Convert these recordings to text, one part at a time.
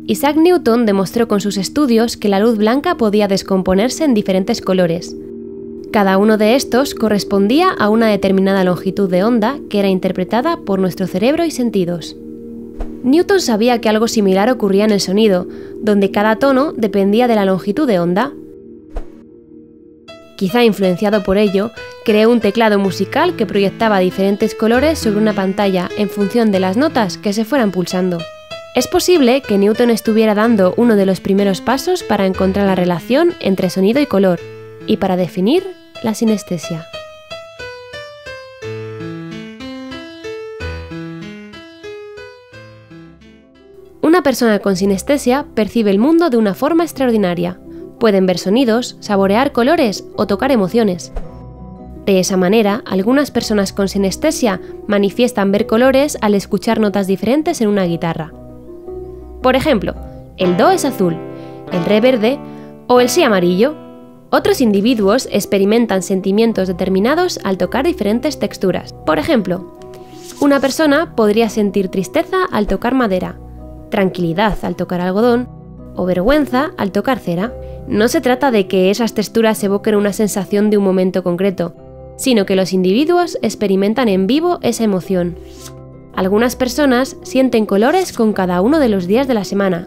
Isaac Newton demostró con sus estudios que la luz blanca podía descomponerse en diferentes colores. Cada uno de estos correspondía a una determinada longitud de onda que era interpretada por nuestro cerebro y sentidos. Newton sabía que algo similar ocurría en el sonido, donde cada tono dependía de la longitud de onda. Quizá influenciado por ello, creó un teclado musical que proyectaba diferentes colores sobre una pantalla en función de las notas que se fueran pulsando. Es posible que Newton estuviera dando uno de los primeros pasos para encontrar la relación entre sonido y color, y para definir la sinestesia. Una persona con sinestesia percibe el mundo de una forma extraordinaria. Pueden ver sonidos, saborear colores o tocar emociones. De esa manera, algunas personas con sinestesia manifiestan ver colores al escuchar notas diferentes en una guitarra. Por ejemplo, el do es azul, el re verde o el si amarillo. Otros individuos experimentan sentimientos determinados al tocar diferentes texturas. Por ejemplo, una persona podría sentir tristeza al tocar madera, tranquilidad al tocar algodón o vergüenza al tocar cera. No se trata de que esas texturas evoquen una sensación de un momento concreto, sino que los individuos experimentan en vivo esa emoción. Algunas personas sienten colores con cada uno de los días de la semana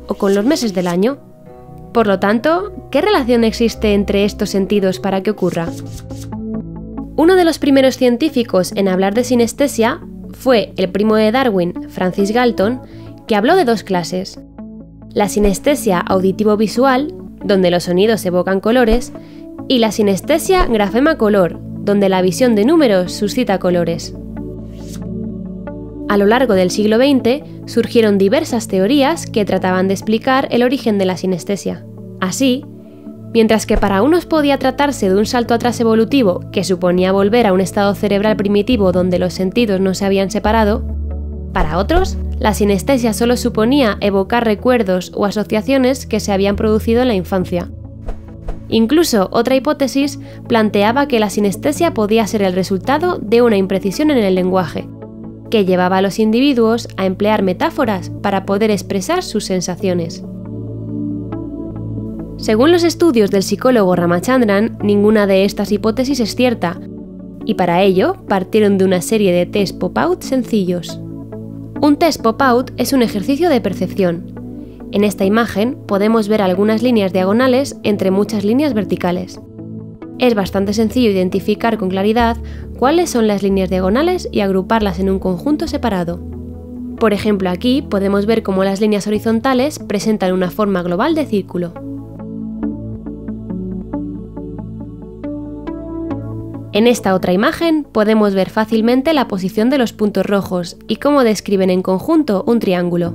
o con los meses del año. Por lo tanto, ¿qué relación existe entre estos sentidos para que ocurra? Uno de los primeros científicos en hablar de sinestesia fue el primo de Darwin, Francis Galton, que habló de dos clases: la sinestesia auditivo-visual, donde los sonidos evocan colores, y la sinestesia grafema-color, donde la visión de números suscita colores. A lo largo del siglo XX surgieron diversas teorías que trataban de explicar el origen de la sinestesia. Así, mientras que para unos podía tratarse de un salto atrás evolutivo que suponía volver a un estado cerebral primitivo donde los sentidos no se habían separado, para otros, la sinestesia solo suponía evocar recuerdos o asociaciones que se habían producido en la infancia. Incluso otra hipótesis planteaba que la sinestesia podía ser el resultado de una imprecisión en el lenguaje, que llevaba a los individuos a emplear metáforas para poder expresar sus sensaciones. Según los estudios del psicólogo Ramachandran, ninguna de estas hipótesis es cierta, y para ello partieron de una serie de test pop-out sencillos. Un test pop-out es un ejercicio de percepción. En esta imagen podemos ver algunas líneas diagonales entre muchas líneas verticales. Es bastante sencillo identificar con claridad cuáles son las líneas diagonales y agruparlas en un conjunto separado. Por ejemplo, aquí podemos ver cómo las líneas horizontales presentan una forma global de círculo. En esta otra imagen podemos ver fácilmente la posición de los puntos rojos y cómo describen en conjunto un triángulo.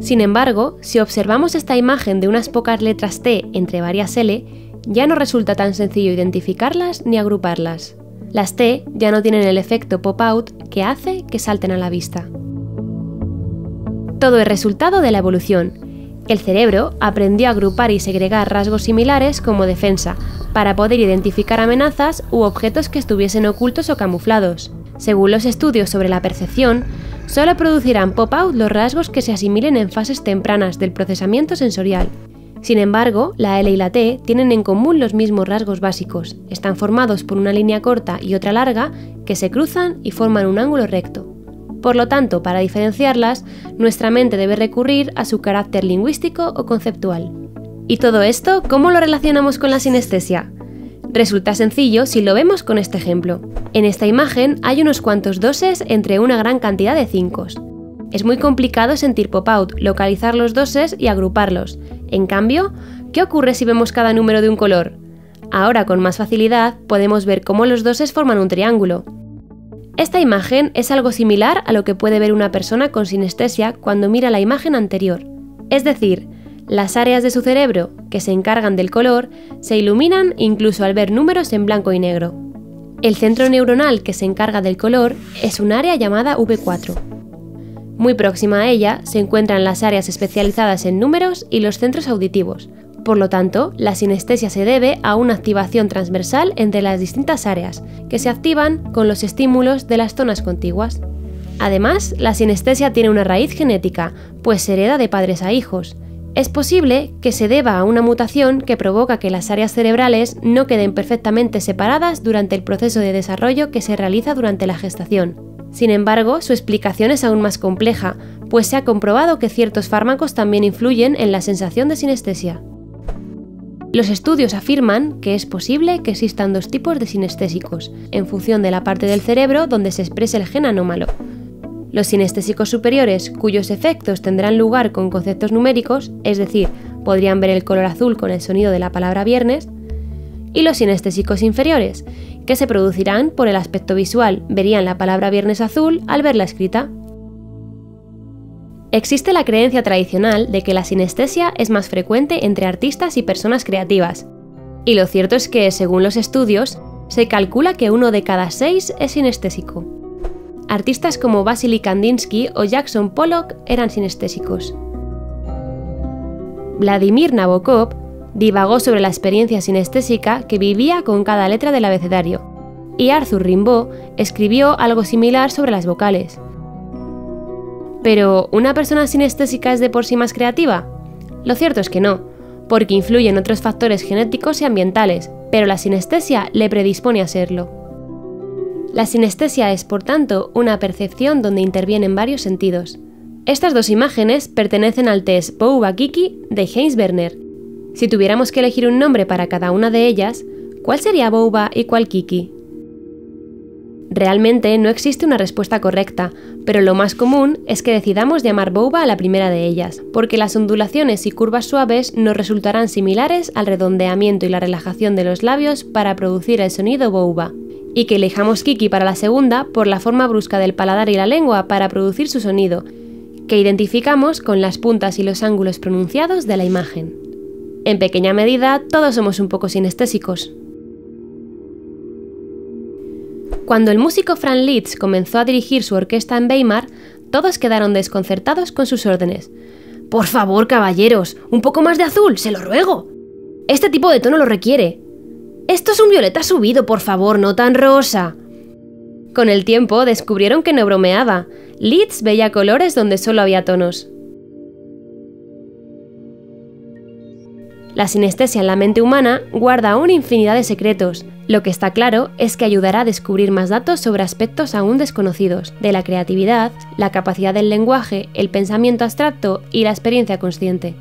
Sin embargo, si observamos esta imagen de unas pocas letras T entre varias L, ya no resulta tan sencillo identificarlas ni agruparlas. Las T ya no tienen el efecto pop-out que hace que salten a la vista. Todo es resultado de la evolución. El cerebro aprendió a agrupar y segregar rasgos similares como defensa, para poder identificar amenazas u objetos que estuviesen ocultos o camuflados. Según los estudios sobre la percepción, solo producirán pop-out los rasgos que se asimilen en fases tempranas del procesamiento sensorial. Sin embargo, la L y la T tienen en común los mismos rasgos básicos. Están formados por una línea corta y otra larga que se cruzan y forman un ángulo recto. Por lo tanto, para diferenciarlas, nuestra mente debe recurrir a su carácter lingüístico o conceptual. ¿Y todo esto cómo lo relacionamos con la sinestesia? Resulta sencillo si lo vemos con este ejemplo. En esta imagen hay unos cuantos doses entre una gran cantidad de 5. Es muy complicado sentir pop-out, localizar los doses y agruparlos. En cambio, ¿qué ocurre si vemos cada número de un color? Ahora con más facilidad podemos ver cómo los doses forman un triángulo. Esta imagen es algo similar a lo que puede ver una persona con sinestesia cuando mira la imagen anterior. Es decir, las áreas de su cerebro que se encargan del color se iluminan incluso al ver números en blanco y negro. El centro neuronal que se encarga del color es un área llamada V4. Muy próxima a ella se encuentran las áreas especializadas en números y los centros auditivos. Por lo tanto, la sinestesia se debe a una activación transversal entre las distintas áreas, que se activan con los estímulos de las zonas contiguas. Además, la sinestesia tiene una raíz genética, pues se hereda de padres a hijos. Es posible que se deba a una mutación que provoca que las áreas cerebrales no queden perfectamente separadas durante el proceso de desarrollo que se realiza durante la gestación. Sin embargo, su explicación es aún más compleja, pues se ha comprobado que ciertos fármacos también influyen en la sensación de sinestesia. Los estudios afirman que es posible que existan dos tipos de sinestésicos, en función de la parte del cerebro donde se exprese el gen anómalo. Los sinestésicos superiores, cuyos efectos tendrán lugar con conceptos numéricos, es decir, podrían ver el color azul con el sonido de la palabra viernes, y los sinestésicos inferiores, que se producirán por el aspecto visual, verían la palabra viernes azul al verla escrita. Existe la creencia tradicional de que la sinestesia es más frecuente entre artistas y personas creativas, y lo cierto es que, según los estudios, se calcula que 1 de cada 6 es sinestésico. Artistas como Vasily Kandinsky o Jackson Pollock eran sinestésicos. Vladimir Nabokov divagó sobre la experiencia sinestésica que vivía con cada letra del abecedario, y Arthur Rimbaud escribió algo similar sobre las vocales. ¿Pero una persona sinestésica es de por sí más creativa? Lo cierto es que no, porque influyen otros factores genéticos y ambientales, pero la sinestesia le predispone a serlo. La sinestesia es, por tanto, una percepción donde intervienen varios sentidos. Estas dos imágenes pertenecen al test Bouba-Kiki de Heinz Werner. Si tuviéramos que elegir un nombre para cada una de ellas, ¿cuál sería Bouba y cuál Kiki? Realmente no existe una respuesta correcta, pero lo más común es que decidamos llamar Bouba a la primera de ellas, porque las ondulaciones y curvas suaves nos resultarán similares al redondeamiento y la relajación de los labios para producir el sonido Bouba, y que elijamos Kiki para la segunda por la forma brusca del paladar y la lengua para producir su sonido, que identificamos con las puntas y los ángulos pronunciados de la imagen. En pequeña medida, todos somos un poco sinestésicos. Cuando el músico Franz Liszt comenzó a dirigir su orquesta en Weimar, todos quedaron desconcertados con sus órdenes. «Por favor, caballeros, un poco más de azul, se lo ruego. Este tipo de tono lo requiere. Esto es un violeta subido, por favor, no tan rosa». Con el tiempo descubrieron que no bromeaba. Liszt veía colores donde solo había tonos. La sinestesia en la mente humana guarda aún infinidad de secretos. Lo que está claro es que ayudará a descubrir más datos sobre aspectos aún desconocidos, de la creatividad, la capacidad del lenguaje, el pensamiento abstracto y la experiencia consciente.